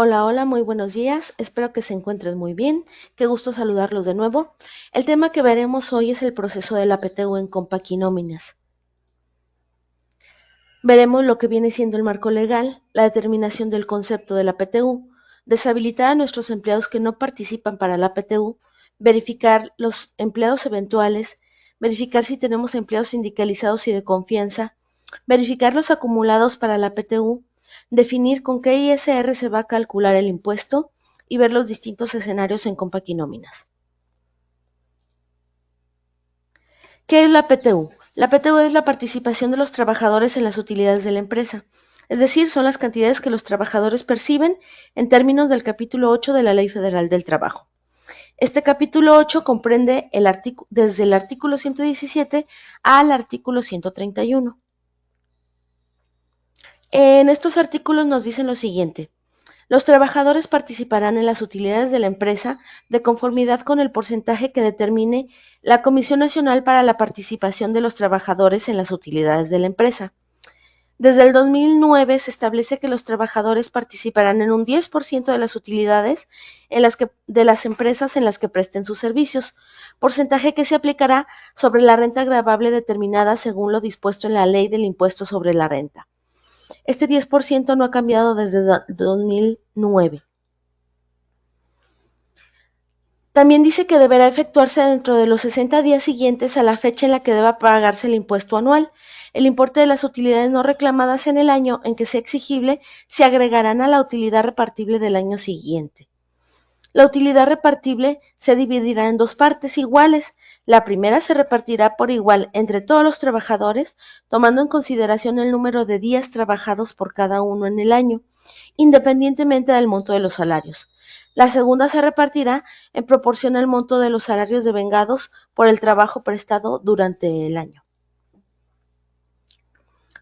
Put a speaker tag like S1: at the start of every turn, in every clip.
S1: Hola, hola, muy buenos días. Espero que se encuentren muy bien. Qué gusto saludarlos de nuevo. El tema que veremos hoy es el proceso de la PTU en compaquinóminas. Veremos lo que viene siendo el marco legal, la determinación del concepto de la PTU, deshabilitar a nuestros empleados que no participan para la PTU, verificar los empleados eventuales, verificar si tenemos empleados sindicalizados y de confianza, verificar los acumulados para la PTU, definir con qué ISR se va a calcular el impuesto y ver los distintos escenarios en compaquinóminas. ¿Qué es la PTU? La PTU es la participación de los trabajadores en las utilidades de la empresa, es decir, son las cantidades que los trabajadores perciben en términos del capítulo 8 de la Ley Federal del Trabajo. Este capítulo 8 comprende desde el artículo 117 al artículo 131. En estos artículos nos dicen lo siguiente: los trabajadores participarán en las utilidades de la empresa de conformidad con el porcentaje que determine la Comisión Nacional para la Participación de los Trabajadores en las Utilidades de la empresa. Desde el 2009 se establece que los trabajadores participarán en un 10% de las utilidades de las empresas en las que presten sus servicios, porcentaje que se aplicará sobre la renta gravable determinada según lo dispuesto en la Ley del Impuesto sobre la Renta. Este 10% no ha cambiado desde 2009. También dice que deberá efectuarse dentro de los 60 días siguientes a la fecha en la que deba pagarse el impuesto anual. El importe de las utilidades no reclamadas en el año en que sea exigible se agregarán a la utilidad repartible del año siguiente. La utilidad repartible se dividirá en dos partes iguales. La primera se repartirá por igual entre todos los trabajadores, tomando en consideración el número de días trabajados por cada uno en el año, independientemente del monto de los salarios. La segunda se repartirá en proporción al monto de los salarios devengados por el trabajo prestado durante el año.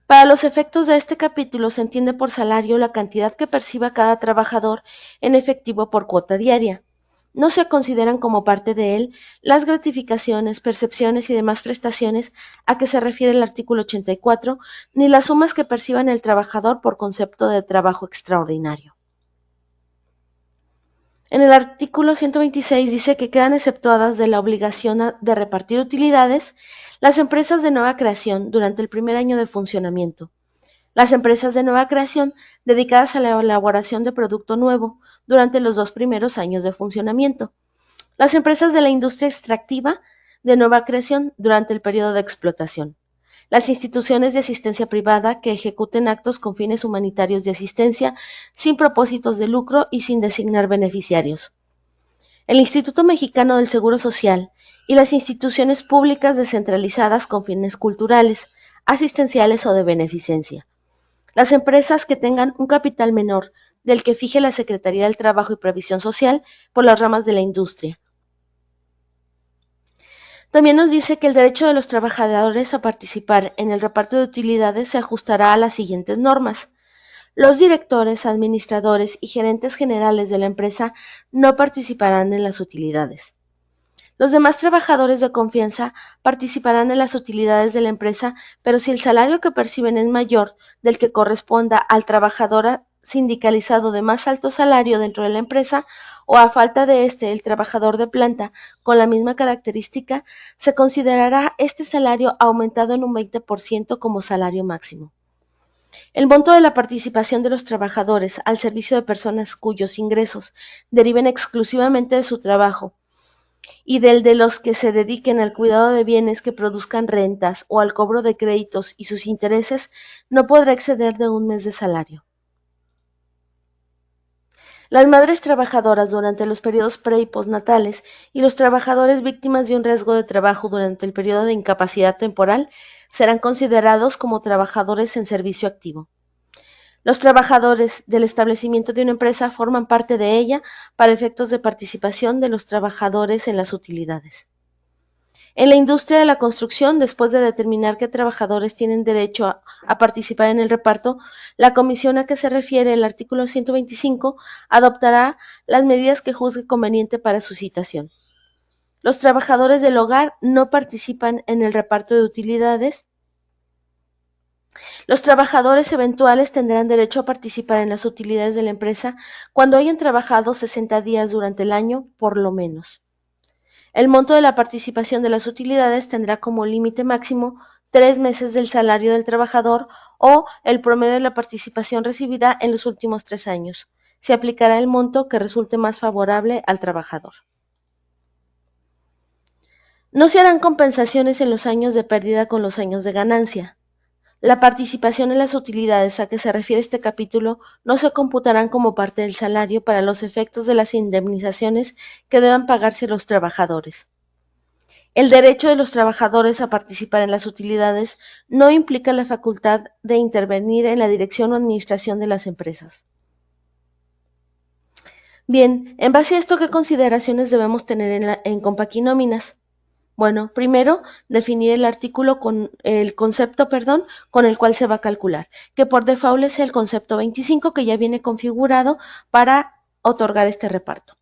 S1: Para los efectos de este capítulo se entiende por salario la cantidad que perciba cada trabajador en efectivo por cuota diaria. No se consideran como parte de él las gratificaciones, percepciones y demás prestaciones a que se refiere el artículo 84, ni las sumas que perciban el trabajador por concepto de trabajo extraordinario. En el artículo 126 dice que quedan exceptuadas de la obligación de repartir utilidades las empresas de nueva creación durante el primer año de funcionamiento, las empresas de nueva creación dedicadas a la elaboración de producto nuevo durante los 2 primeros años de funcionamiento, las empresas de la industria extractiva de nueva creación durante el periodo de explotación, las instituciones de asistencia privada que ejecuten actos con fines humanitarios de asistencia sin propósitos de lucro y sin designar beneficiarios, el Instituto Mexicano del Seguro Social y las instituciones públicas descentralizadas con fines culturales, asistenciales o de beneficencia, las empresas que tengan un capital menor del que fije la Secretaría del Trabajo y Previsión Social por las ramas de la industria. También nos dice que el derecho de los trabajadores a participar en el reparto de utilidades se ajustará a las siguientes normas. Los directores, administradores y gerentes generales de la empresa no participarán en las utilidades. Los demás trabajadores de confianza participarán en las utilidades de la empresa, pero si el salario que perciben es mayor del que corresponda al trabajador sindicalizado de más alto salario dentro de la empresa, o a falta de el trabajador de planta con la misma característica, se considerará este salario aumentado en un 20% como salario máximo. El monto de la participación de los trabajadores al servicio de personas cuyos ingresos deriven exclusivamente de su trabajo y del de los que se dediquen al cuidado de bienes que produzcan rentas o al cobro de créditos y sus intereses no podrá exceder de un mes de salario. Las madres trabajadoras durante los periodos pre- y postnatales y los trabajadores víctimas de un riesgo de trabajo durante el periodo de incapacidad temporal serán considerados como trabajadores en servicio activo. Los trabajadores del establecimiento de una empresa forman parte de ella para efectos de participación de los trabajadores en las utilidades. En la industria de la construcción, después de determinar qué trabajadores tienen derecho a participar en el reparto, la comisión a que se refiere el artículo 125 adoptará las medidas que juzgue conveniente para su citación. Los trabajadores del hogar no participan en el reparto de utilidades Los trabajadores eventuales tendrán derecho a participar en las utilidades de la empresa cuando hayan trabajado 60 días durante el año, por lo menos. El monto de la participación de las utilidades tendrá como límite máximo 3 meses del salario del trabajador o el promedio de la participación recibida en los últimos 3 años. Se aplicará el monto que resulte más favorable al trabajador. No se harán compensaciones en los años de pérdida con los años de ganancia. La participación en las utilidades a que se refiere este capítulo no se computarán como parte del salario para los efectos de las indemnizaciones que deban pagarse los trabajadores. El derecho de los trabajadores a participar en las utilidades no implica la facultad de intervenir en la dirección o administración de las empresas. Bien, en base a esto, ¿qué consideraciones debemos tener en compaquinóminas? Bueno, primero, definir el concepto con el cual se va a calcular, que por default es el concepto 25 que ya viene configurado para otorgar este reparto.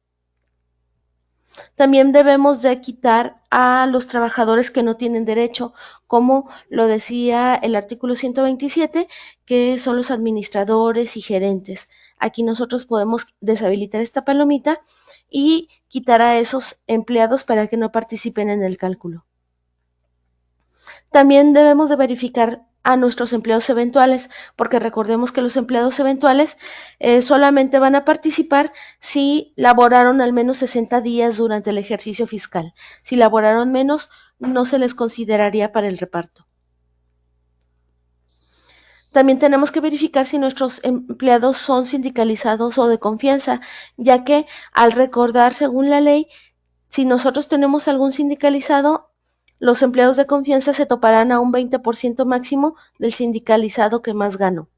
S1: También debemos de quitar a los trabajadores que no tienen derecho, como lo decía el artículo 127, que son los administradores y gerentes. Aquí nosotros podemos deshabilitar esta palomita y quitar a esos empleados para que no participen en el cálculo. También debemos de verificar a nuestros empleados eventuales, porque recordemos que los empleados eventuales solamente van a participar si laboraron al menos 60 días durante el ejercicio fiscal. Si laboraron menos, no se les consideraría para el reparto. También tenemos que verificar si nuestros empleados son sindicalizados o de confianza, ya que al recordar, según la ley, si nosotros tenemos algún sindicalizado, los empleados de confianza se toparán a un 20% máximo del sindicalizado que más ganó.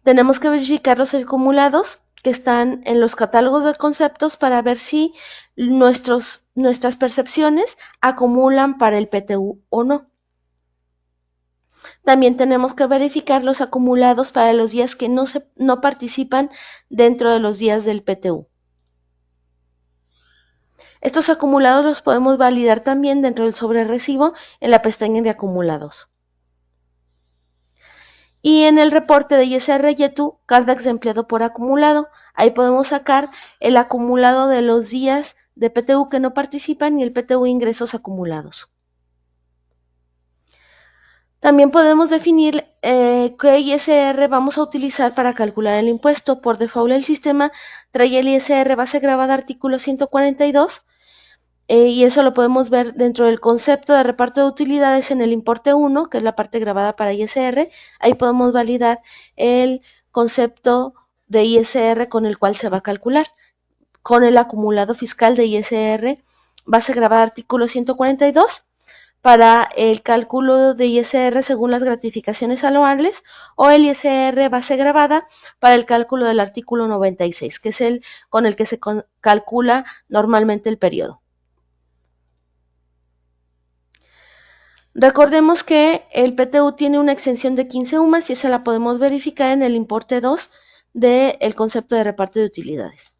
S1: Tenemos que verificar los acumulados que están en los catálogos de conceptos para ver si nuestras percepciones acumulan para el PTU o no. También tenemos que verificar los acumulados para los días que no participan dentro de los días del PTU. Estos acumulados los podemos validar también dentro del sobrerecibo en la pestaña de acumulados. Y en el reporte de ISR-YETU, CARDAX de empleado por acumulado, ahí podemos sacar el acumulado de los días de PTU que no participan y el PTU ingresos acumulados. También podemos definir qué ISR vamos a utilizar para calcular el impuesto. Por default el sistema trae el ISR base grabada artículo 142 y eso lo podemos ver dentro del concepto de reparto de utilidades en el importe 1, que es la parte grabada para ISR. Ahí podemos validar el concepto de ISR con el cual se va a calcular. Con el acumulado fiscal de ISR base grabada artículo 142 para el cálculo de ISR según las gratificaciones anuales o el ISR base grabada para el cálculo del artículo 96, que es el con el que se calcula normalmente el periodo. Recordemos que el PTU tiene una exención de 15 UMAS y esa la podemos verificar en el importe 2 del concepto de reparto de utilidades.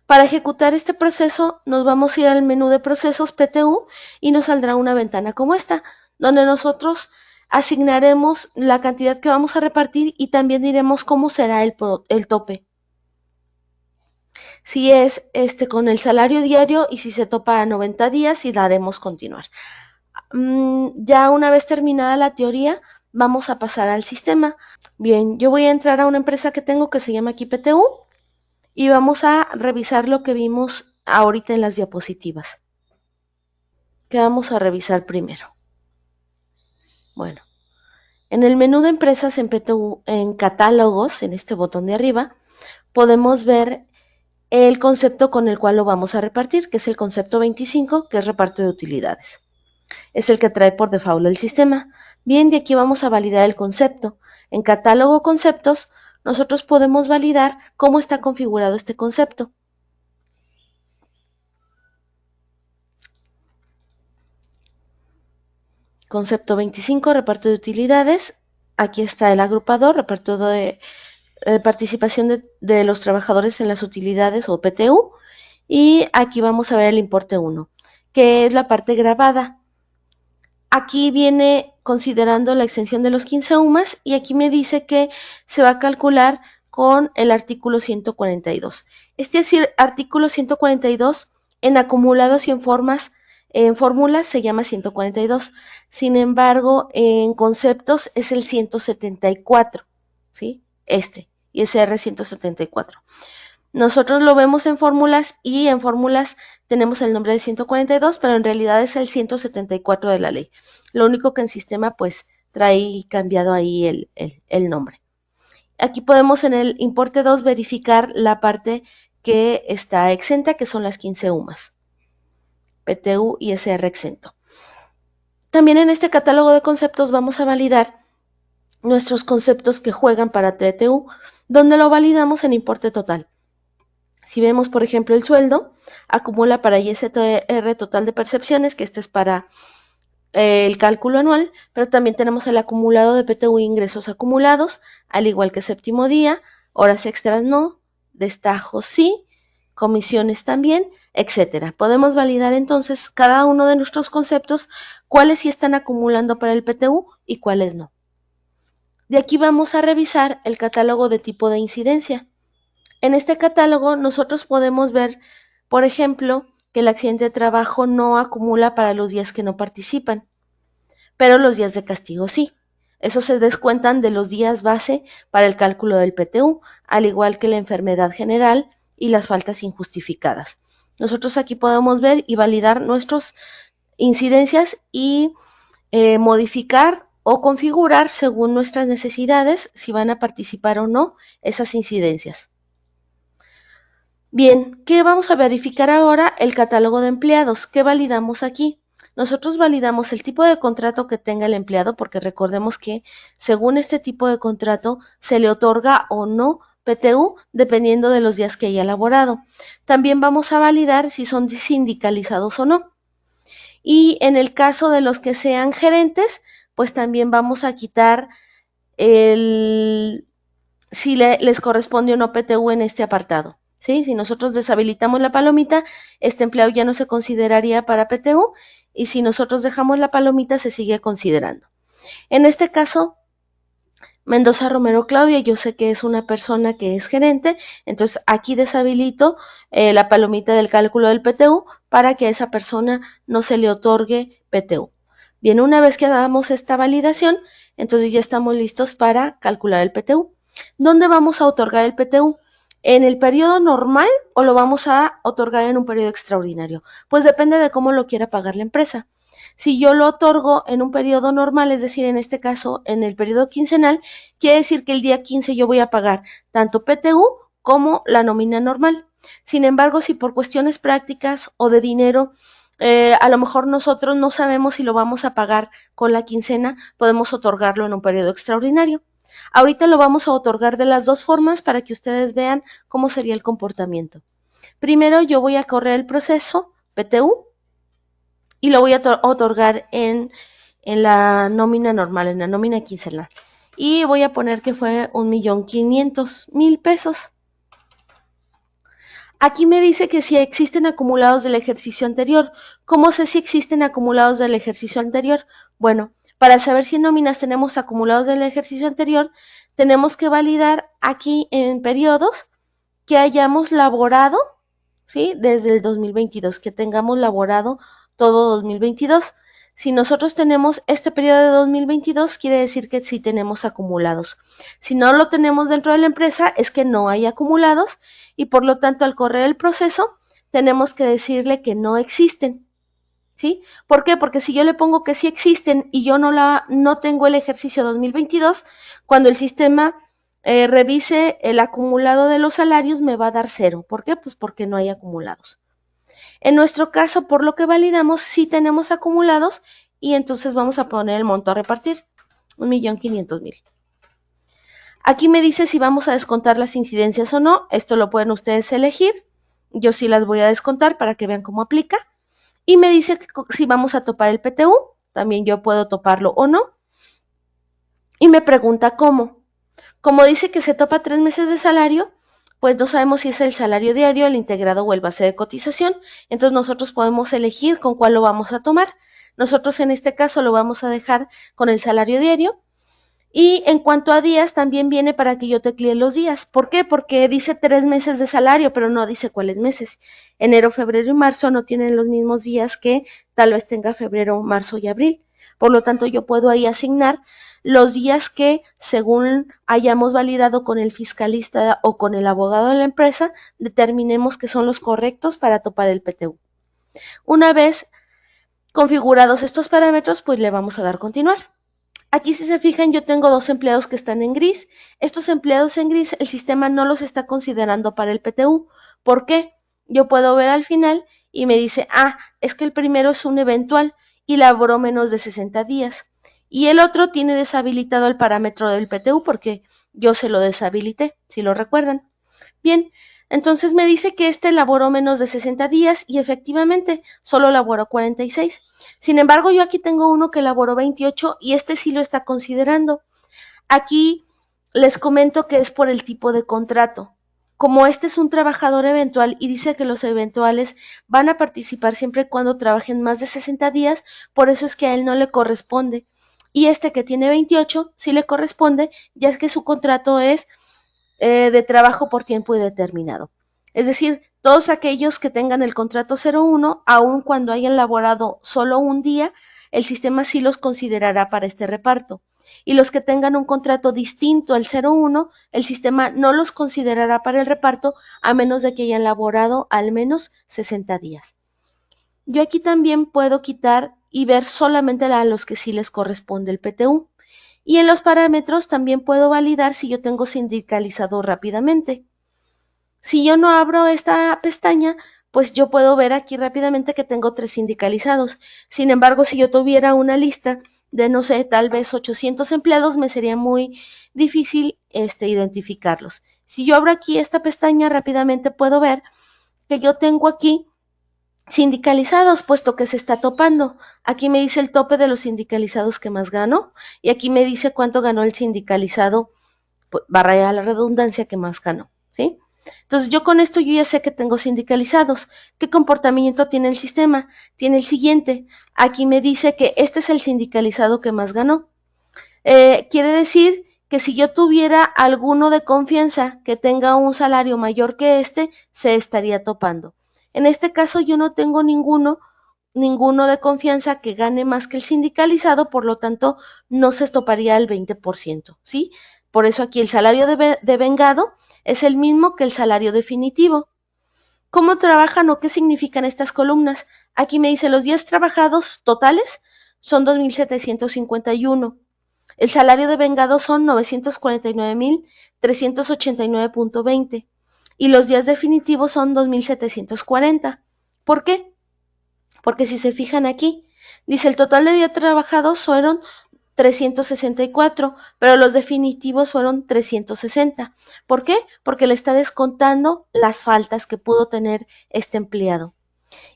S1: Para ejecutar este proceso nos vamos a ir al menú de procesos PTU y nos saldrá una ventana como esta, donde nosotros asignaremos la cantidad que vamos a repartir y también diremos cómo será el tope. Si es con el salario diario y si se topa a 90 días y daremos continuar. Ya una vez terminada la teoría, vamos a pasar al sistema. Bien, yo voy a entrar a una empresa que tengo que se llama aquí PTU y vamos a revisar lo que vimos ahorita en las diapositivas. ¿Qué vamos a revisar primero? Bueno, en el menú de empresas en PTU, en catálogos, en este botón de arriba, podemos ver el concepto con el cual lo vamos a repartir, que es el concepto 25, que es reparto de utilidades. Es el que trae por default el sistema. Bien, de aquí vamos a validar el concepto. En catálogo conceptos, nosotros podemos validar cómo está configurado este concepto. Concepto 25, reparto de utilidades. Aquí está el agrupador, reparto de participación de los trabajadores en las utilidades o PTU. Y aquí vamos a ver el importe 1, que es la parte grabada. Aquí viene considerando la exención de los 15 UMAS y aquí me dice que se va a calcular con el artículo 142. Este artículo 142 en acumulados y en fórmulas se llama 142. Sin embargo, en conceptos es el 174, ¿sí? ISR 174. Nosotros lo vemos en fórmulas y en fórmulas tenemos el nombre de 142, pero en realidad es el 174 de la ley. Lo único que en sistema pues trae cambiado ahí el nombre. Aquí podemos en el importe 2 verificar la parte que está exenta, que son las 15 UMAS. PTU y SR exento. También en este catálogo de conceptos vamos a validar nuestros conceptos que juegan para TTU, donde lo validamos en importe total. Si vemos, por ejemplo, el sueldo, acumula para ISR total de percepciones, que este es para el cálculo anual, pero también tenemos el acumulado de PTU ingresos acumulados, al igual que séptimo día, horas extras no, destajos sí, comisiones también, etcétera. Podemos validar entonces cada uno de nuestros conceptos, cuáles sí están acumulando para el PTU y cuáles no. De aquí vamos a revisar el catálogo de tipo de incidencia. En este catálogo nosotros podemos ver, por ejemplo, que el accidente de trabajo no acumula para los días que no participan, pero los días de castigo sí. Esos se descuentan de los días base para el cálculo del PTU, al igual que la enfermedad general y las faltas injustificadas. Nosotros aquí podemos ver y validar nuestras incidencias y modificar o configurar según nuestras necesidades si van a participar o no esas incidencias. Bien, ¿qué vamos a verificar ahora? El catálogo de empleados. ¿Qué validamos aquí? Nosotros validamos el tipo de contrato que tenga el empleado, porque recordemos que según este tipo de contrato se le otorga o no PTU dependiendo de los días que haya laborado. También vamos a validar si son sindicalizados o no. Y en el caso de los que sean gerentes, pues también vamos a quitar si les corresponde o no PTU en este apartado. ¿Sí? Si nosotros deshabilitamos la palomita, este empleado ya no se consideraría para PTU y si nosotros dejamos la palomita se sigue considerando. En este caso, Mendoza Romero Claudia, yo sé que es una persona que es gerente, entonces aquí deshabilito la palomita del cálculo del PTU para que a esa persona no se le otorgue PTU. Bien, una vez que hagamos esta validación, entonces ya estamos listos para calcular el PTU. ¿Dónde vamos a otorgar el PTU? ¿En el periodo normal o lo vamos a otorgar en un periodo extraordinario? Pues depende de cómo lo quiera pagar la empresa. Si yo lo otorgo en un periodo normal, es decir, en este caso en el periodo quincenal, quiere decir que el día 15 yo voy a pagar tanto PTU como la nómina normal. Sin embargo, si por cuestiones prácticas o de dinero, a lo mejor nosotros no sabemos si lo vamos a pagar con la quincena, podemos otorgarlo en un periodo extraordinario. Ahorita lo vamos a otorgar de las dos formas para que ustedes vean cómo sería el comportamiento. Primero yo voy a correr el proceso PTU y lo voy a otorgar en la nómina normal, en la nómina quincenal. Y voy a poner que fue 1.500.000 pesos. Aquí me dice que si existen acumulados del ejercicio anterior. ¿Cómo sé si existen acumulados del ejercicio anterior? Bueno, para saber si en nóminas tenemos acumulados del ejercicio anterior, tenemos que validar aquí en periodos que hayamos laborado, ¿sí? Desde el 2022, que tengamos laborado todo 2022. Si nosotros tenemos este periodo de 2022, quiere decir que sí tenemos acumulados. Si no lo tenemos dentro de la empresa, es que no hay acumulados y por lo tanto al correr el proceso, tenemos que decirle que no existen. ¿Sí? ¿Por qué? Porque si yo le pongo que sí existen y yo no tengo el ejercicio 2022, cuando el sistema revise el acumulado de los salarios me va a dar 0. ¿Por qué? Pues porque no hay acumulados. En nuestro caso, por lo que validamos, sí tenemos acumulados y entonces vamos a poner el monto a repartir, 1.500.000. Aquí me dice si vamos a descontar las incidencias o no. Esto lo pueden ustedes elegir. Yo sí las voy a descontar para que vean cómo aplica. Y me dice que si vamos a topar el PTU, también yo puedo toparlo o no. Y me pregunta cómo. Como dice que se topa 3 meses de salario, pues no sabemos si es el salario diario, el integrado o el base de cotización. Entonces nosotros podemos elegir con cuál lo vamos a tomar. Nosotros en este caso lo vamos a dejar con el salario diario. Y en cuanto a días, también viene para que yo teclee los días. ¿Por qué? Porque dice 3 meses de salario, pero no dice cuáles meses. Enero, febrero y marzo no tienen los mismos días que tal vez tenga febrero, marzo y abril. Por lo tanto, yo puedo ahí asignar los días que, según hayamos validado con el fiscalista o con el abogado de la empresa, determinemos que son los correctos para topar el PTU. Una vez configurados estos parámetros, pues le vamos a dar continuar. Aquí, si se fijan, yo tengo 2 empleados que están en gris. Estos empleados en gris, el sistema no los está considerando para el PTU. ¿Por qué? Yo puedo ver al final y me dice, es que el primero es un eventual y laboró menos de 60 días. Y el otro tiene deshabilitado el parámetro del PTU porque yo se lo deshabilité, si lo recuerdan. Bien, entonces me dice que este laboró menos de 60 días y efectivamente solo laboró 46. Sin embargo, yo aquí tengo uno que laboró 28 y este sí lo está considerando. Aquí les comento que es por el tipo de contrato. Como este es un trabajador eventual y dice que los eventuales van a participar siempre y cuando trabajen más de 60 días, por eso es que a él no le corresponde. Y este que tiene 28 sí le corresponde, ya es que su contrato es de trabajo por tiempo indeterminado. Es decir, todos aquellos que tengan el contrato 01, aun cuando hayan laborado solo un día, el sistema sí los considerará para este reparto. Y los que tengan un contrato distinto al 01, el sistema no los considerará para el reparto a menos de que hayan laborado al menos 60 días. Yo aquí también puedo quitar y ver solamente a los que sí les corresponde el PTU. Y en los parámetros también puedo validar si yo tengo sindicalizado rápidamente. Si yo no abro esta pestaña, pues yo puedo ver aquí rápidamente que tengo 3 sindicalizados. Sin embargo, si yo tuviera una lista de, no sé, tal vez 800 empleados, me sería muy difícil identificarlos. Si yo abro aquí esta pestaña, rápidamente puedo ver que yo tengo aquí sindicalizados, puesto que se está topando. Aquí me dice el tope de los sindicalizados que más gano y aquí me dice cuánto ganó el sindicalizado, barra la redundancia, que más ganó, ¿sí? Entonces yo con esto yo ya sé que tengo sindicalizados. ¿Qué comportamiento tiene el sistema? Tiene el siguiente. Aquí me dice que este es el sindicalizado que más ganó. Quiere decir que si yo tuviera alguno de confianza que tenga un salario mayor que este, se estaría topando. En este caso yo no tengo ninguno de confianza que gane más que el sindicalizado, por lo tanto no se toparía el 20%, ¿sí? Por eso aquí el salario de vengado es el mismo que el salario definitivo. ¿Cómo trabajan o qué significan estas columnas? Aquí me dice los días trabajados totales son 2.751. El salario de vengado son 949.389.20 y los días definitivos son 2.740. ¿Por qué? Porque si se fijan aquí, dice el total de días trabajados fueron 364, pero los definitivos fueron 360. ¿Por qué? Porque le está descontando las faltas que pudo tener este empleado.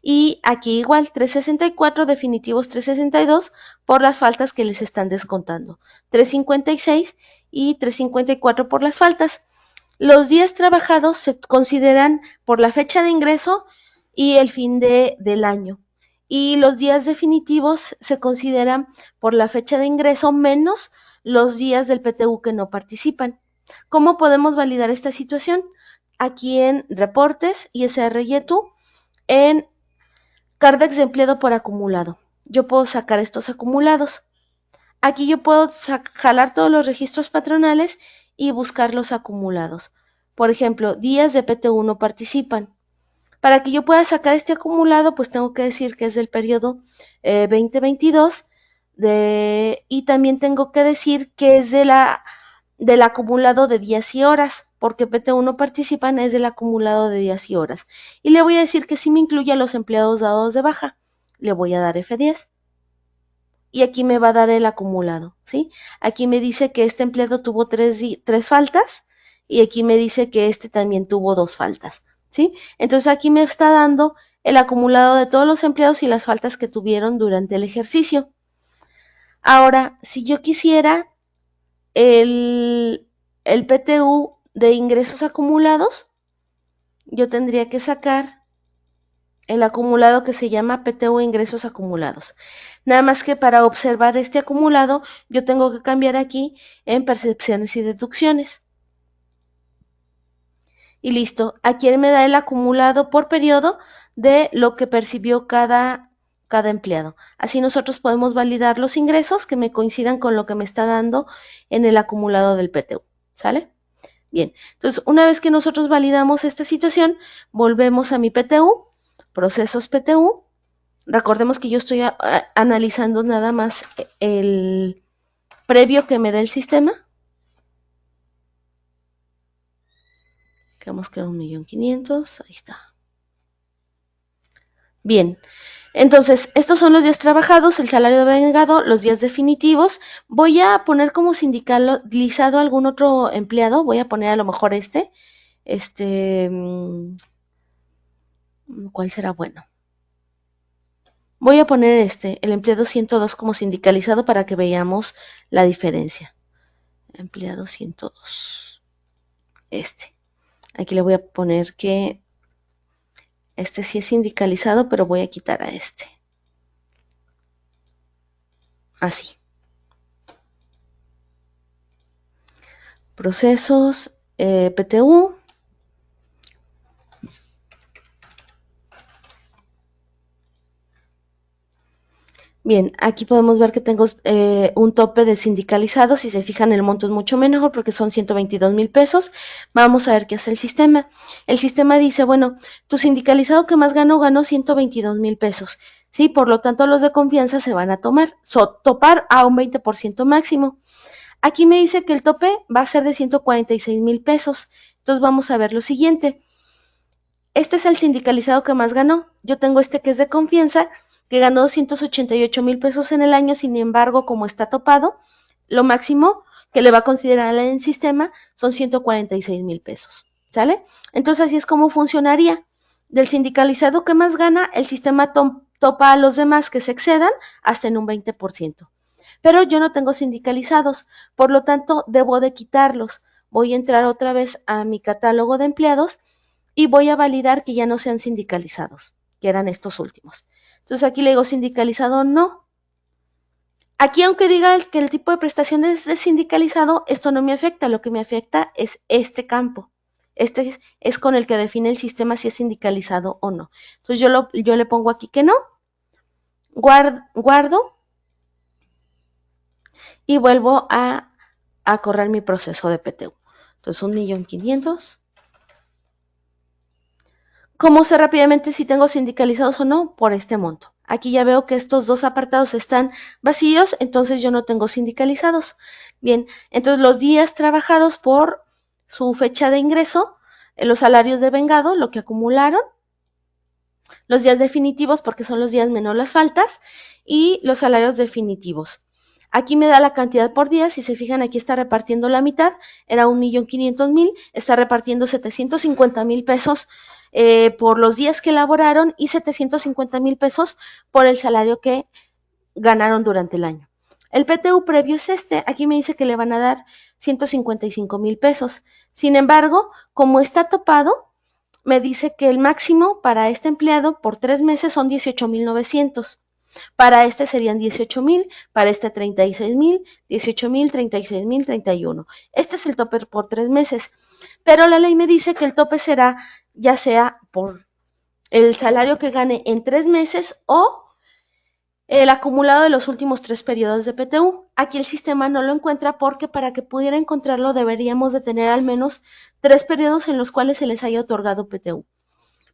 S1: Y aquí igual 364, definitivos 362 por las faltas que les están descontando. 356 y 354 por las faltas. Los días trabajados se consideran por la fecha de ingreso y el fin del año. Y los días definitivos se consideran por la fecha de ingreso menos los días del PTU que no participan. ¿Cómo podemos validar esta situación? Aquí en Reportes, ISR YETU, en Cardex de empleado por acumulado. Yo puedo sacar estos acumulados. Aquí yo puedo jalar todos los registros patronales y buscar los acumulados. Por ejemplo, días de PTU no participan. Para que yo pueda sacar este acumulado, pues tengo que decir que es del periodo 2022 y también tengo que decir que es del acumulado de días y horas, porque PTU no participan, es del acumulado de días y horas. Y le voy a decir que sí me incluye a los empleados dados de baja. Le voy a dar F10. Y aquí me va a dar el acumulado, ¿sí? Aquí me dice que este empleado tuvo 3 faltas y aquí me dice que este también tuvo 2 faltas, ¿sí? Entonces aquí me está dando el acumulado de todos los empleados y las faltas que tuvieron durante el ejercicio. Ahora, si yo quisiera el PTU de ingresos acumulados, yo tendría que sacar el acumulado que se llama PTU ingresos acumulados. Nada más que para observar este acumulado, yo tengo que cambiar aquí en percepciones y deducciones. Y listo, aquí me da el acumulado por periodo de lo que percibió cada empleado. Así nosotros podemos validar los ingresos que me coincidan con lo que me está dando en el acumulado del PTU. ¿Sale? Bien, entonces una vez que nosotros validamos esta situación, volvemos a mi PTU, procesos PTU. Recordemos que yo estoy analizando nada más el previo que me da el sistema. Digamos que era 1.500.000, ahí está. Bien, entonces estos son los días trabajados, el salario de vengado, los días definitivos. Voy a poner como sindicalizado algún otro empleado, voy a poner a lo mejor ¿cuál será bueno? Voy a poner el empleado 102 como sindicalizado para que veamos la diferencia. Empleado 102. Aquí le voy a poner que sí es sindicalizado, pero voy a quitar a Así. Procesos, PTU. Bien, aquí podemos ver que tengo un tope de sindicalizado. Si se fijan, el monto es mucho menor porque son 122,000 pesos. Vamos a ver qué hace el sistema. El sistema dice, bueno, tu sindicalizado que más ganó 122,000 pesos. Sí, por lo tanto, los de confianza se van a topar a un 20% máximo. Aquí me dice que el tope va a ser de 146,000 pesos. Entonces vamos a ver lo siguiente. Este es el sindicalizado que más ganó. Yo tengo que es de confianza, que ganó 288,000 pesos en el año. Sin embargo, como está topado, lo máximo que le va a considerar el sistema son 146,000 pesos. ¿Sale? Entonces así es como funcionaría. Del sindicalizado que más gana, el sistema topa a los demás que se excedan hasta en un 20%. Pero yo no tengo sindicalizados, por lo tanto debo de quitarlos. Voy a entrar otra vez a mi catálogo de empleados y voy a validar que ya no sean sindicalizados, que eran estos últimos. Entonces aquí le digo sindicalizado no. Aquí aunque diga que el tipo de prestación es sindicalizado, esto no me afecta, lo que me afecta es este campo. Este es con el que define el sistema si es sindicalizado o no. Entonces yo le pongo aquí que no, guardo y vuelvo a correr mi proceso de PTU. Entonces 1.500.000. ¿Cómo sé rápidamente si tengo sindicalizados o no? Por este monto. Aquí ya veo que estos dos apartados están vacíos, entonces yo no tengo sindicalizados. Bien, entonces los días trabajados por su fecha de ingreso, los salarios de vengado, lo que acumularon, los días definitivos porque son los días menos las faltas y los salarios definitivos. Aquí me da la cantidad por día, si se fijan aquí está repartiendo la mitad, era 1.500.000, está repartiendo 750,000 pesos por los días que elaboraron y 750,000 pesos por el salario que ganaron durante el año. El PTU previo es aquí me dice que le van a dar 155,000 pesos. Sin embargo, como está topado, me dice que el máximo para este empleado por 3 meses son 18,900. Para este serían 18,000, para este 36,000, 18,000, 36,000, 31. Este es el tope por 3 meses. Pero la ley me dice que el tope será ya sea por el salario que gane en 3 meses o el acumulado de los últimos 3 periodos de PTU. Aquí el sistema no lo encuentra porque para que pudiera encontrarlo deberíamos de tener al menos 3 periodos en los cuales se les haya otorgado PTU.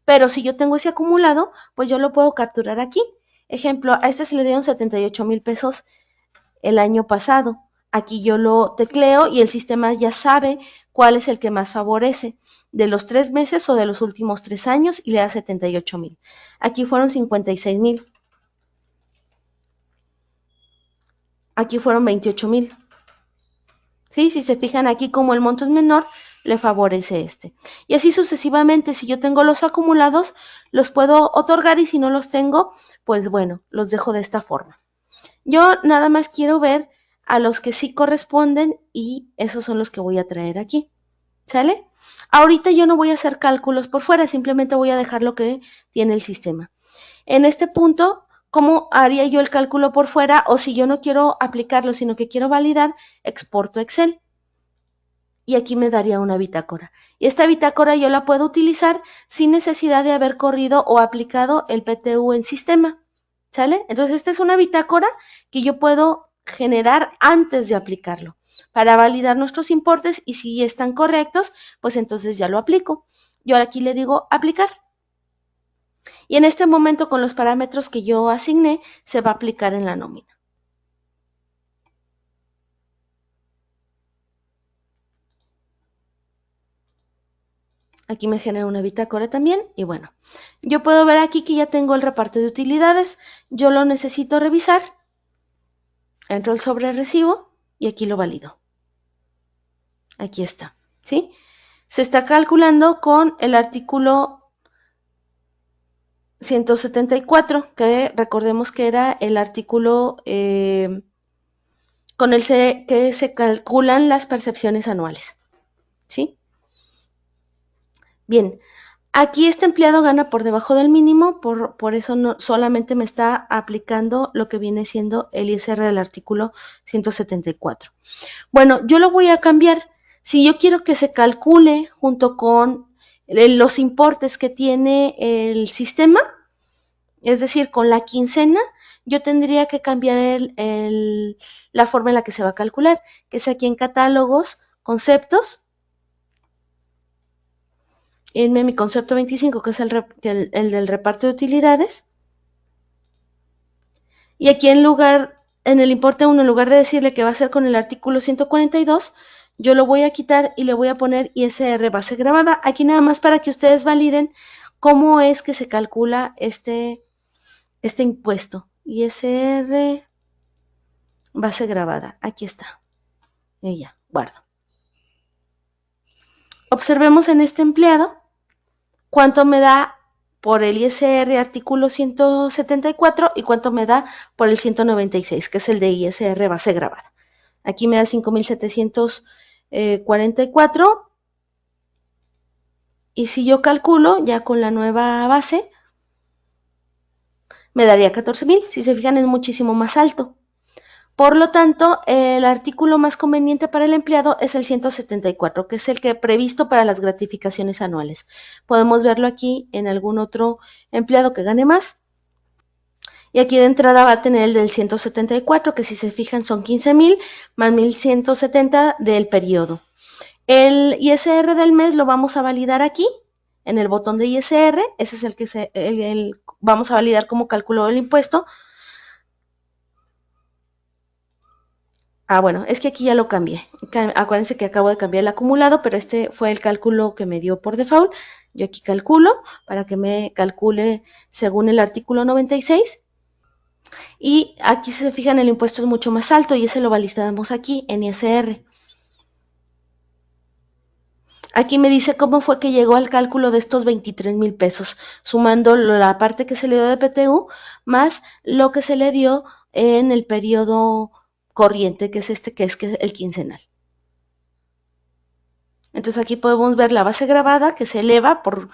S1: Pero si yo tengo ese acumulado, pues yo lo puedo capturar aquí. Ejemplo, a este se le dieron 78,000 pesos el año pasado. Aquí yo lo tecleo y el sistema ya sabe cuál es el que más favorece, de los 3 meses o de los últimos 3 años, y le da 78,000. Aquí fueron 56,000. Aquí fueron 28,000. ¿Sí? Si se fijan aquí como el monto es menor, le favorece Y así sucesivamente, si yo tengo los acumulados, los puedo otorgar y si no los tengo, pues bueno, los dejo de esta forma. Yo nada más quiero ver a los que sí corresponden y esos son los que voy a traer aquí. ¿Sale? Ahorita yo no voy a hacer cálculos por fuera, simplemente voy a dejar lo que tiene el sistema. En este punto, ¿cómo haría yo el cálculo por fuera? O si yo no quiero aplicarlo, sino que quiero validar, exporto Excel. Y aquí me daría una bitácora. Y esta bitácora yo la puedo utilizar sin necesidad de haber corrido o aplicado el PTU en sistema. ¿Sale? Entonces esta es una bitácora que yo puedo generar antes de aplicarlo para validar nuestros importes y si están correctos, pues entonces ya lo aplico. Yo aquí le digo aplicar. Y en este momento con los parámetros que yo asigné se va a aplicar en la nómina. Aquí me genera una bitácora también y bueno, yo puedo ver aquí que ya tengo el reparto de utilidades, yo lo necesito revisar, entro al sobre recibo y aquí lo valido. Aquí está, ¿sí? Se está calculando con el artículo 174, que recordemos que era el artículo con el que se calculan las percepciones anuales, ¿sí? Bien, aquí este empleado gana por debajo del mínimo, por eso no, solamente me está aplicando lo que viene siendo el ISR del artículo 174. Bueno, yo lo voy a cambiar. Si yo quiero que se calcule junto con los importes que tiene el sistema, es decir, con la quincena, yo tendría que cambiar la forma en la que se va a calcular, que es aquí en catálogos, conceptos, en mi concepto 25, que es el del reparto de utilidades. Y aquí en el importe 1, en lugar de decirle que va a ser con el artículo 142, yo lo voy a quitar y le voy a poner ISR base grabada. Aquí nada más para que ustedes validen cómo es que se calcula este impuesto. ISR base grabada. Aquí está. Y ya, guardo. Observemos en este empleado cuánto me da por el ISR artículo 174 y cuánto me da por el 196, que es el de ISR base grabada. Aquí me da 5,744 y si yo calculo ya con la nueva base, me daría 14,000. Si se fijan, es muchísimo más alto. Por lo tanto, el artículo más conveniente para el empleado es el 174, que es el que previsto para las gratificaciones anuales. Podemos verlo aquí en algún otro empleado que gane más. Y aquí de entrada va a tener el del 174, que si se fijan son 15,000 más 1,170 del periodo. El ISR del mes lo vamos a validar aquí, en el botón de ISR. Ese es el que vamos a validar como calculó el impuesto. Bueno, es que aquí ya lo cambié. Acuérdense que acabo de cambiar el acumulado, pero este fue el cálculo que me dio por default. Yo aquí calculo para que me calcule según el artículo 96. Y aquí si se fijan, el impuesto es mucho más alto y ese lo validamos aquí en ISR. Aquí me dice cómo fue que llegó al cálculo de estos 23,000 pesos, sumando la parte que se le dio de PTU más lo que se le dio en el periodo corriente, que es el quincenal. Entonces aquí podemos ver la base grabada que se eleva por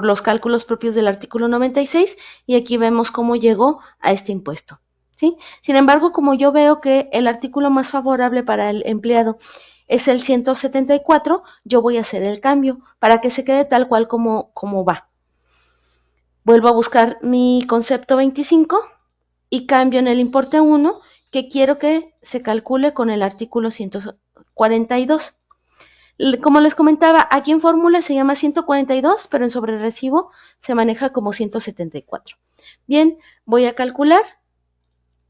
S1: los cálculos propios del artículo 96 y aquí vemos cómo llegó a este impuesto, ¿sí? Sin embargo, como yo veo que el artículo más favorable para el empleado es el 174, yo voy a hacer el cambio para que se quede tal cual como va. Vuelvo a buscar mi concepto 25 y cambio en el importe 1 que quiero que se calcule con el artículo 142. Como les comentaba, aquí en fórmula se llama 142, pero en sobre recibo se maneja como 174. Bien, voy a calcular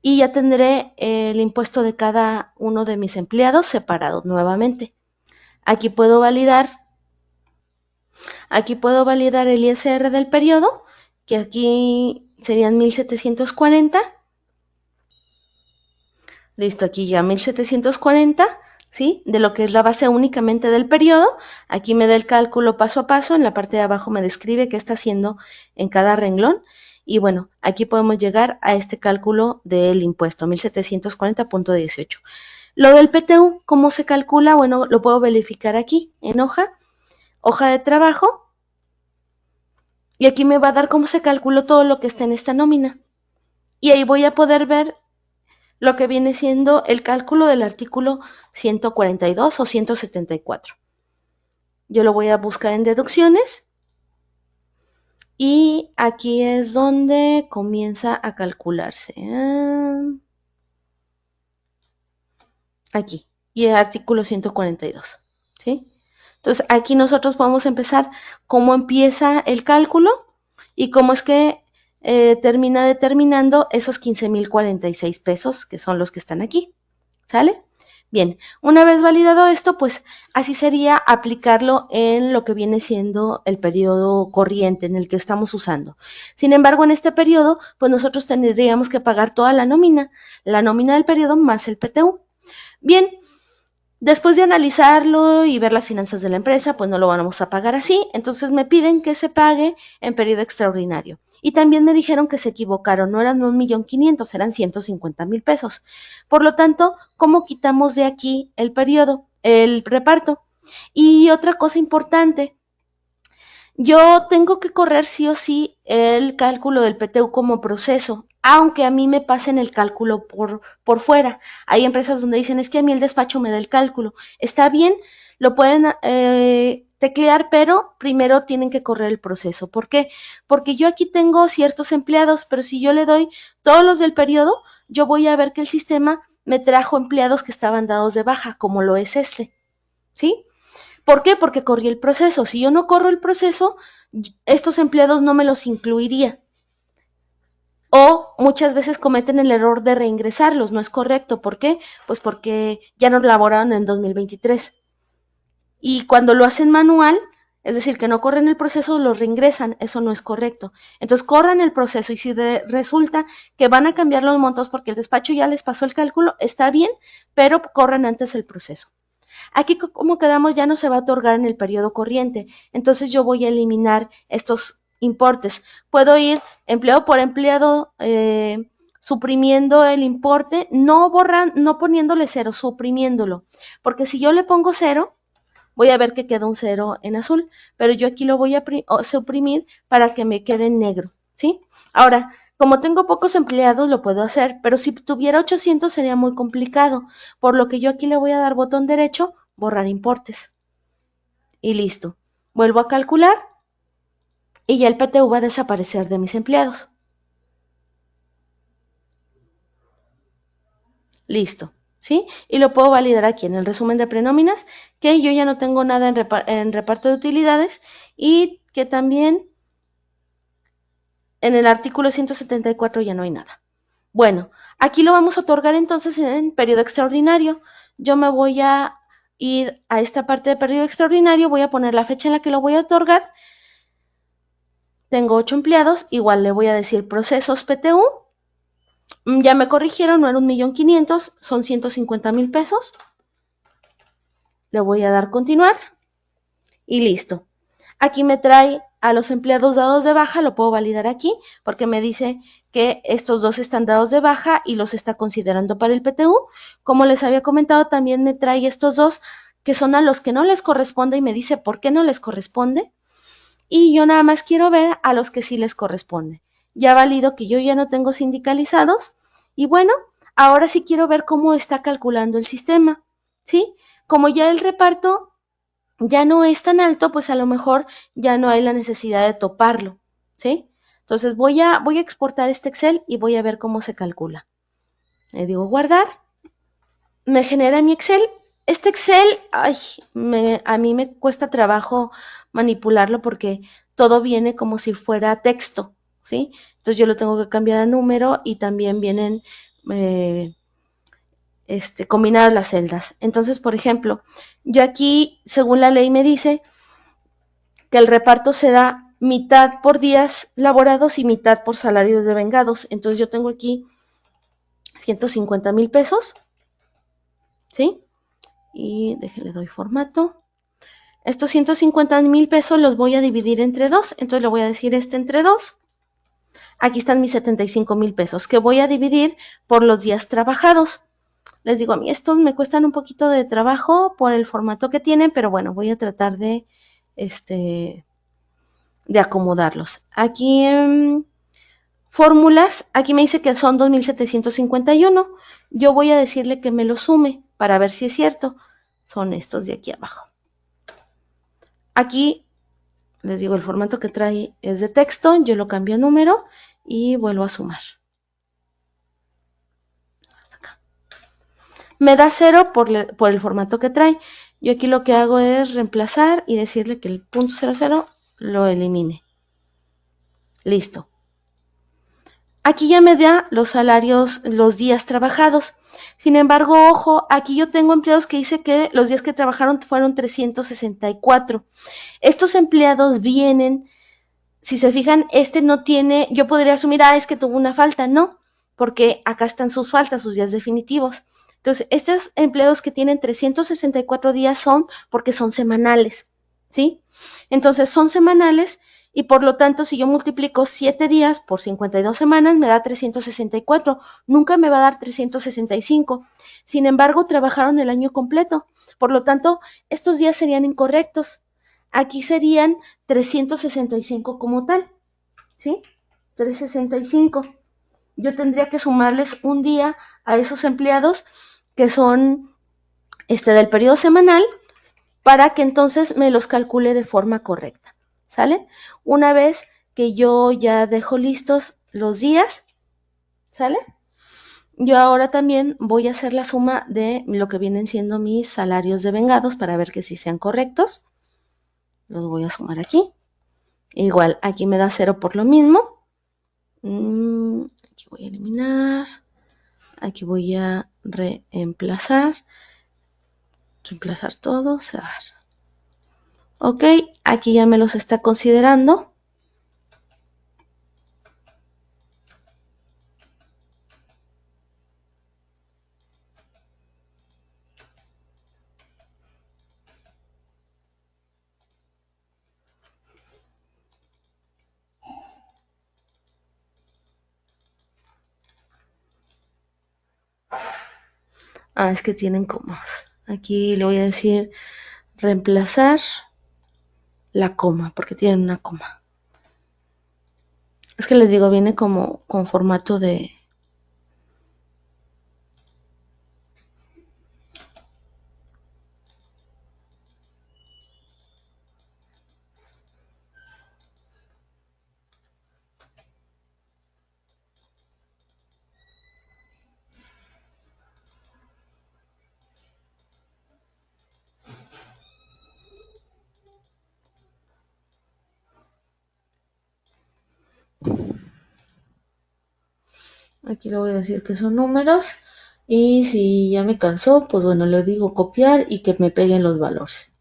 S1: y ya tendré el impuesto de cada uno de mis empleados separado nuevamente. Aquí puedo validar el ISR del periodo, que aquí serían 1,740. Listo, aquí ya 1,740. ¿Sí? De lo que es la base únicamente del periodo. Aquí me da el cálculo paso a paso, en la parte de abajo me describe qué está haciendo en cada renglón. Y bueno, aquí podemos llegar a este cálculo del impuesto, 1,740.18. Lo del PTU, ¿cómo se calcula? Bueno, lo puedo verificar aquí en hoja. hoja de trabajo, y aquí me va a dar cómo se calculó todo lo que está en esta nómina. Y ahí voy a poder ver lo que viene siendo el cálculo del artículo 142 o 174. Yo lo voy a buscar en deducciones y aquí es donde comienza a calcularse. Aquí, y el artículo 142, ¿sí? Entonces, aquí nosotros podemos empezar cómo empieza el cálculo y cómo es que termina determinando esos 15,046 pesos, que son los que están aquí, ¿sale? Bien, una vez validado esto, pues así sería aplicarlo en lo que viene siendo el periodo corriente en el que estamos usando. Sin embargo, en este periodo, pues nosotros tendríamos que pagar toda la nómina del periodo más el PTU. Bien, después de analizarlo y ver las finanzas de la empresa, pues no lo vamos a pagar así, entonces me piden que se pague en periodo extraordinario. Y también me dijeron que se equivocaron, no eran 1,500,000, eran 150,000 pesos. Por lo tanto, ¿cómo quitamos de aquí el periodo, el reparto? Y otra cosa importante, yo tengo que correr sí o sí el cálculo del PTU como proceso, aunque a mí me pasen el cálculo por fuera. Hay empresas donde dicen, es que a mí el despacho me da el cálculo. Está bien, lo pueden teclear, pero primero tienen que correr el proceso. ¿Por qué? Porque yo aquí tengo ciertos empleados, pero si yo le doy todos los del periodo, yo voy a ver que el sistema me trajo empleados que estaban dados de baja, como lo es este, ¿sí? ¿Por qué? Porque corrí el proceso. Si yo no corro el proceso, estos empleados no me los incluiría. O muchas veces cometen el error de reingresarlos. No es correcto. ¿Por qué? Pues porque ya no laboraron en 2023. Y cuando lo hacen manual, es decir, que no corren el proceso, los reingresan. Eso no es correcto. Entonces, corran el proceso y si resulta que van a cambiar los montos porque el despacho ya les pasó el cálculo, está bien, pero corran antes el proceso. Aquí, como quedamos, ya no se va a otorgar en el periodo corriente. Entonces yo voy a eliminar estos importes. Puedo ir empleado por empleado suprimiendo el importe, no poniéndole cero, suprimiéndolo. Porque si yo le pongo cero, voy a ver que queda un cero en azul, pero yo aquí lo voy a suprimir para que me quede en negro, ¿sí? Ahora, como tengo pocos empleados, lo puedo hacer, pero si tuviera 800 sería muy complicado, por lo que yo aquí le voy a dar botón derecho, borrar importes. Y listo. Vuelvo a calcular y ya el PTU va a desaparecer de mis empleados. Listo, ¿sí? Y lo puedo validar aquí en el resumen de prenóminas, que yo ya no tengo nada en reparto de utilidades y que también en el artículo 174 ya no hay nada. Bueno, aquí lo vamos a otorgar entonces en periodo extraordinario. Yo me voy a ir a esta parte de periodo extraordinario, voy a poner la fecha en la que lo voy a otorgar. Tengo 8 empleados, igual le voy a decir procesos PTU. Ya me corrigieron, no era 1,500,000, son 150,000 pesos. Le voy a dar continuar y listo. Aquí me trae a los empleados dados de baja, lo puedo validar aquí porque me dice que estos dos están dados de baja y los está considerando para el PTU. Como les había comentado, también me trae estos dos que son a los que no les corresponde y me dice por qué no les corresponde. Y yo nada más quiero ver a los que sí les corresponde. Ya valido que yo ya no tengo sindicalizados y bueno, ahora sí quiero ver cómo está calculando el sistema, ¿sí? Como ya el reparto ya no es tan alto, pues a lo mejor ya no hay la necesidad de toparlo, ¿sí? Entonces voy a exportar este Excel y voy a ver cómo se calcula. Le digo guardar, me genera mi Excel. Este Excel, a mí me cuesta trabajo manipularlo porque todo viene como si fuera texto, ¿sí? Entonces yo lo tengo que cambiar a número y también vienen combinadas las celdas. Entonces, por ejemplo, yo aquí, según la ley, me dice que el reparto se da mitad por días laborados y mitad por salarios devengados. Entonces yo tengo aquí 150,000 pesos, ¿sí? Y déjenle doy formato. Estos 150,000 pesos los voy a dividir entre 2. Entonces le voy a decir entre 2. Aquí están mis 75,000 pesos que voy a dividir por los días trabajados. Les digo, a mí estos me cuestan un poquito de trabajo por el formato que tienen, pero bueno, voy a tratar de de acomodarlos. Aquí en fórmulas, aquí me dice que son 2.751. Yo voy a decirle que me lo sume para ver si es cierto. Son estos de aquí abajo. Aquí les digo, el formato que trae es de texto, yo lo cambio a número y vuelvo a sumar. Me da 0 por el formato que trae. Yo aquí lo que hago es reemplazar y decirle que el punto 00 lo elimine. Listo. Aquí ya me da los salarios, los días trabajados. Sin embargo, ojo, aquí yo tengo empleados que dice que los días que trabajaron fueron 364. Estos empleados vienen, si se fijan, no tiene, yo podría asumir, es que tuvo una falta. No, porque acá están sus faltas, sus días definitivos. Entonces, estos empleados que tienen 364 días son porque son semanales, ¿sí? Entonces, son semanales y por lo tanto, si yo multiplico 7 días por 52 semanas, me da 364. Nunca me va a dar 365. Sin embargo, trabajaron el año completo. Por lo tanto, estos días serían incorrectos. Aquí serían 365 como tal, ¿sí? 365. Yo tendría que sumarles un día a esos empleados que son del periodo semanal para que entonces me los calcule de forma correcta, ¿sale? Una vez que yo ya dejo listos los días, ¿sale? Yo ahora también voy a hacer la suma de lo que vienen siendo mis salarios devengados para ver que sí sean correctos. Los voy a sumar aquí. Igual, aquí me da 0 por lo mismo. Aquí voy a eliminar. Aquí voy a reemplazar todo, cerrar. Ok, aquí ya me los está considerando. Es que tienen comas. Aquí le voy a decir reemplazar la coma, porque tienen una coma. Es que les digo, viene como con formato de... Aquí le voy a decir que son números. Y si ya me cansó, pues bueno, le digo copiar y que me peguen los valores.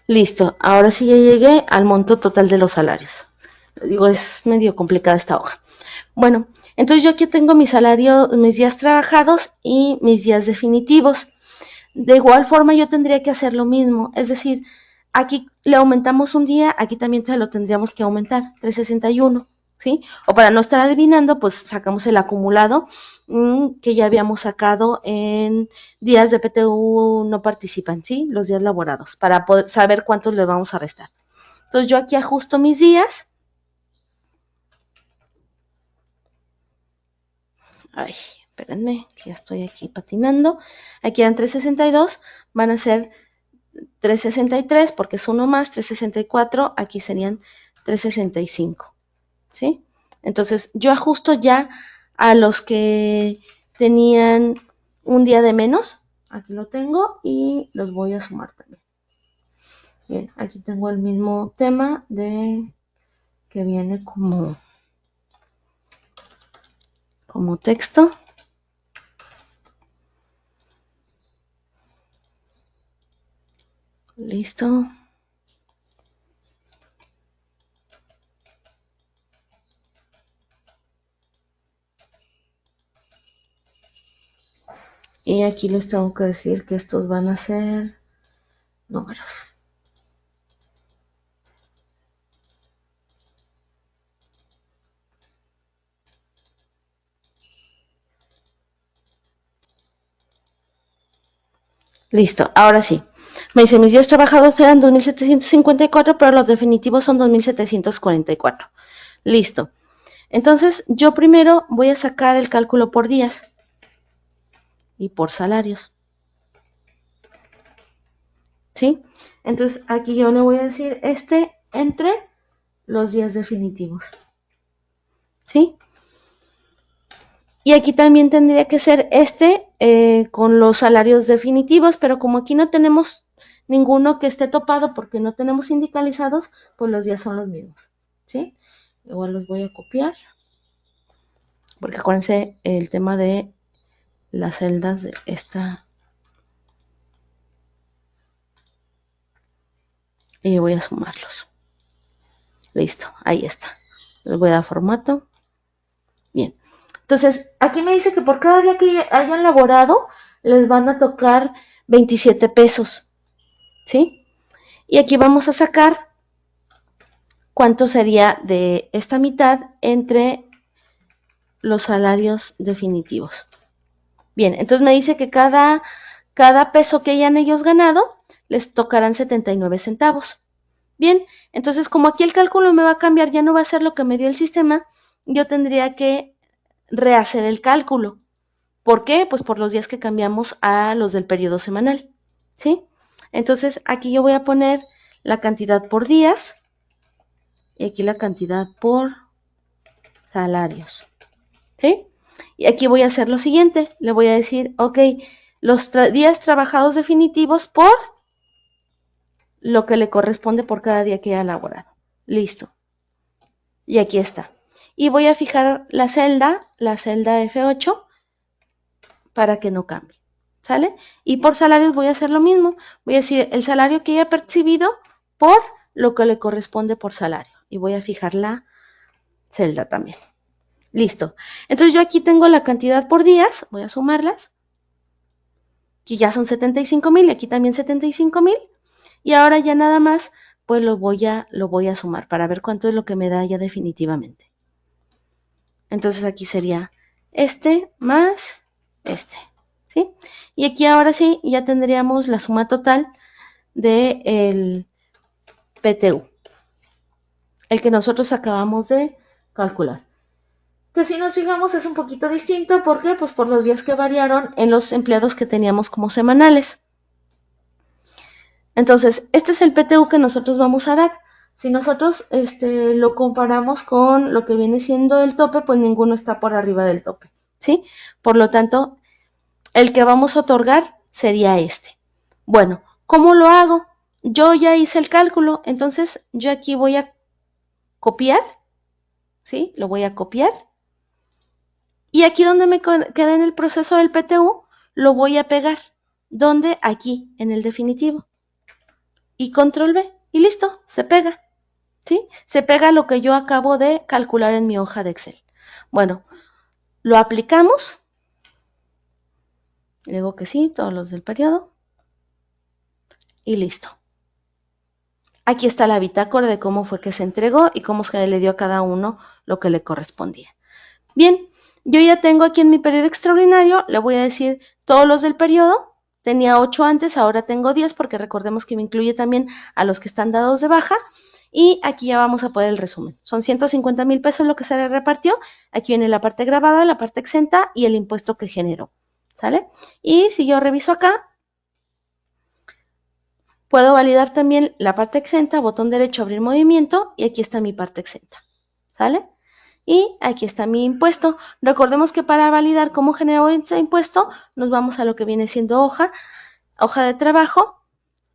S1: Listo, ahora sí ya llegué al monto total de los salarios. Le digo, es medio complicada esta hoja. Bueno, entonces yo aquí tengo mi salario, mis días trabajados y mis días definitivos. De igual forma yo tendría que hacer lo mismo, es decir, aquí le aumentamos un día, aquí también se lo tendríamos que aumentar, 361, ¿sí? O para no estar adivinando, pues sacamos el acumulado que ya habíamos sacado en días de PTU no participan, ¿sí? Los días laborados, para poder saber cuántos le vamos a restar. Entonces yo aquí ajusto mis días. Ay, espérenme, que ya estoy aquí patinando. Aquí eran 362, van a ser 363 porque es uno más, 364, aquí serían 365, ¿sí? Entonces yo ajusto ya a los que tenían un día de menos, aquí lo tengo y los voy a sumar también. Bien, aquí tengo el mismo tema de que viene como texto. Listo. Y aquí les tengo que decir que estos van a ser números. Listo, ahora sí. Me dice, mis días trabajados eran 2.754, pero los definitivos son 2.744. Listo. Entonces, yo primero voy a sacar el cálculo por días y por salarios. ¿Sí? Entonces, aquí yo le voy a decir entre los días definitivos. ¿Sí? Y aquí también tendría que ser con los salarios definitivos, pero como aquí no tenemos ninguno que esté topado porque no tenemos sindicalizados, pues los días son los mismos. ¿Sí? Igual los voy a copiar, porque acuérdense el tema de las celdas de esta. Y voy a sumarlos. Listo, ahí está. Les voy a dar formato. Bien. Entonces, aquí me dice que por cada día que hayan laborado, les van a tocar 27 pesos. ¿Sí? Y aquí vamos a sacar cuánto sería de esta mitad entre los salarios definitivos. Bien, entonces me dice que cada peso que hayan ellos ganado, les tocarán 79 centavos. Bien, entonces como aquí el cálculo me va a cambiar, ya no va a ser lo que me dio el sistema, yo tendría que rehacer el cálculo. ¿Por qué? Pues por los días que cambiamos a los del periodo semanal. ¿Sí? Entonces aquí yo voy a poner la cantidad por días y aquí la cantidad por salarios. ¿Sí? Y aquí voy a hacer lo siguiente, le voy a decir, ok, los días trabajados definitivos por lo que le corresponde por cada día que haya elaborado. Listo. Y aquí está. Y voy a fijar la celda F8, para que no cambie. ¿Sale? Y por salarios voy a hacer lo mismo. Voy a decir el salario que haya percibido por lo que le corresponde por salario. Y voy a fijar la celda también. Listo. Entonces yo aquí tengo la cantidad por días. Voy a sumarlas. Aquí ya son 75,000. Aquí también 75,000. Y ahora ya nada más, pues lo voy a sumar para ver cuánto es lo que me da ya definitivamente. Entonces aquí sería más ¿sí? Y aquí ahora sí, ya tendríamos la suma total del PTU, el que nosotros acabamos de calcular. Que si nos fijamos es un poquito distinto, ¿por qué? Pues por los días que variaron en los empleados que teníamos como semanales. Entonces, este es el PTU que nosotros vamos a dar. Si nosotros lo comparamos con lo que viene siendo el tope, pues ninguno está por arriba del tope, ¿sí? Por lo tanto, el que vamos a otorgar sería este. Bueno, ¿cómo lo hago? Yo ya hice el cálculo, entonces yo aquí voy a copiar, ¿sí? Lo voy a copiar. Y aquí donde me queda en el proceso del PTU, lo voy a pegar. ¿Dónde? Aquí, en el definitivo. Y control V, y listo, se pega. ¿Sí? Se pega lo que yo acabo de calcular en mi hoja de Excel. Bueno, lo aplicamos. Le digo que sí, todos los del periodo. Y listo. Aquí está la bitácora de cómo fue que se entregó y cómo se le dio a cada uno lo que le correspondía. Bien, yo ya tengo aquí en mi periodo extraordinario, le voy a decir todos los del periodo. Tenía 8 antes, ahora tengo 10 porque recordemos que me incluye también a los que están dados de baja. Y aquí ya vamos a poner el resumen. Son 150,000 pesos lo que se le repartió. Aquí viene la parte grabada, la parte exenta y el impuesto que generó. ¿Sale? Y si yo reviso acá, puedo validar también la parte exenta, botón derecho, abrir movimiento, y aquí está mi parte exenta. ¿Sale? Y aquí está mi impuesto. Recordemos que para validar cómo generó ese impuesto, nos vamos a lo que viene siendo hoja de trabajo,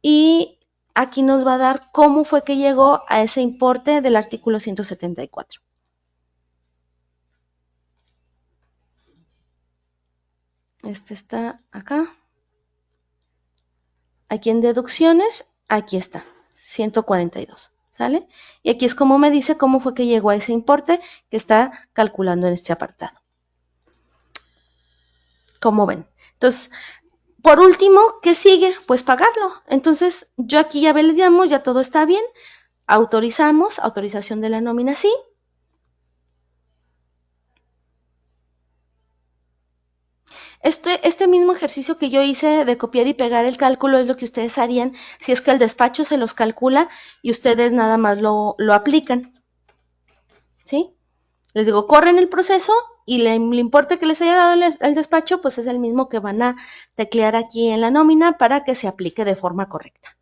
S1: y aquí nos va a dar cómo fue que llegó a ese importe del artículo 174. Este está acá. Aquí en deducciones, aquí está, 142. ¿Sale? Y aquí es como me dice cómo fue que llegó a ese importe que está calculando en este apartado. ¿Cómo ven? Entonces, por último, ¿qué sigue? Pues pagarlo. Entonces, yo aquí ya validamos, ya todo está bien. Autorizamos, autorización de la nómina, sí. Este mismo ejercicio que yo hice de copiar y pegar el cálculo es lo que ustedes harían si es que el despacho se los calcula y ustedes nada más lo aplican, ¿sí? Les digo, corren el proceso y el importe que les haya dado el despacho, pues es el mismo que van a teclear aquí en la nómina para que se aplique de forma correcta.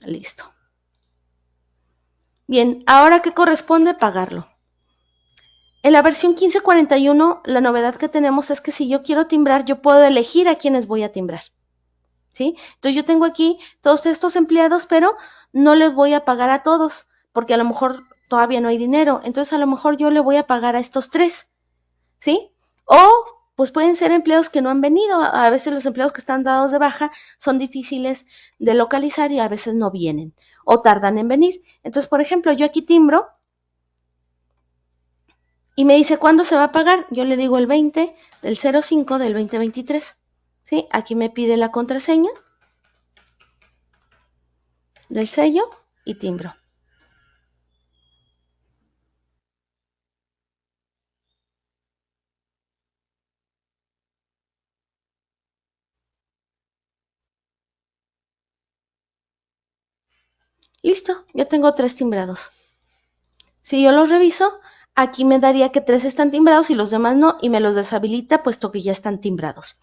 S1: Listo. Bien, ahora ¿qué corresponde? Pagarlo. En la versión 1541, la novedad que tenemos es que si yo quiero timbrar, yo puedo elegir a quiénes voy a timbrar, ¿sí? Entonces yo tengo aquí todos estos empleados, pero no les voy a pagar a todos, porque a lo mejor todavía no hay dinero. Entonces a lo mejor yo le voy a pagar a estos 3, ¿sí? O pues pueden ser empleados que no han venido. A veces los empleados que están dados de baja son difíciles de localizar y a veces no vienen o tardan en venir. Entonces, por ejemplo, yo aquí timbro y me dice cuándo se va a pagar. Yo le digo el 20 del 05 del 2023. ¿Sí? Aquí me pide la contraseña del sello y timbro. Listo, ya tengo 3 timbrados. Si yo los reviso, aquí me daría que 3 están timbrados y los demás no, y me los deshabilita puesto que ya están timbrados.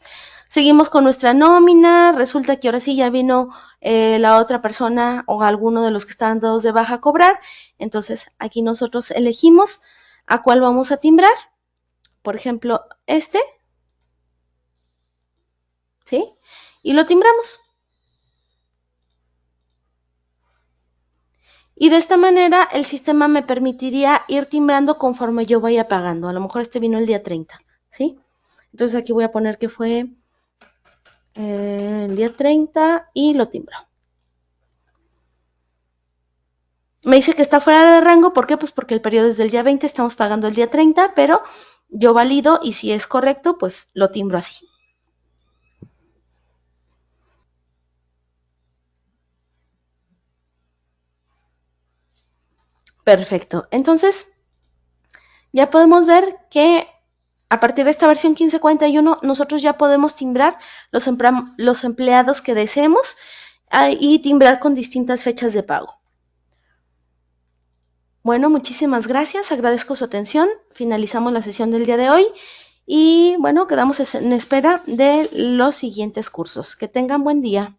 S1: Seguimos con nuestra nómina, resulta que ahora sí ya vino la otra persona o alguno de los que estaban dados de baja a cobrar, entonces aquí nosotros elegimos a cuál vamos a timbrar, por ejemplo este, ¿sí? Y lo timbramos. Y de esta manera el sistema me permitiría ir timbrando conforme yo vaya pagando. A lo mejor este vino el día 30, ¿sí? Entonces aquí voy a poner que fue el día 30 y lo timbro. Me dice que está fuera de rango, ¿por qué? Pues porque el periodo es del día 20, estamos pagando el día 30, pero yo valido y si es correcto, pues lo timbro así. Perfecto. Entonces, ya podemos ver que a partir de esta versión 1541, nosotros ya podemos timbrar los empleados que deseemos y timbrar con distintas fechas de pago. Bueno, muchísimas gracias, agradezco su atención, finalizamos la sesión del día de hoy y bueno, quedamos en espera de los siguientes cursos. Que tengan buen día.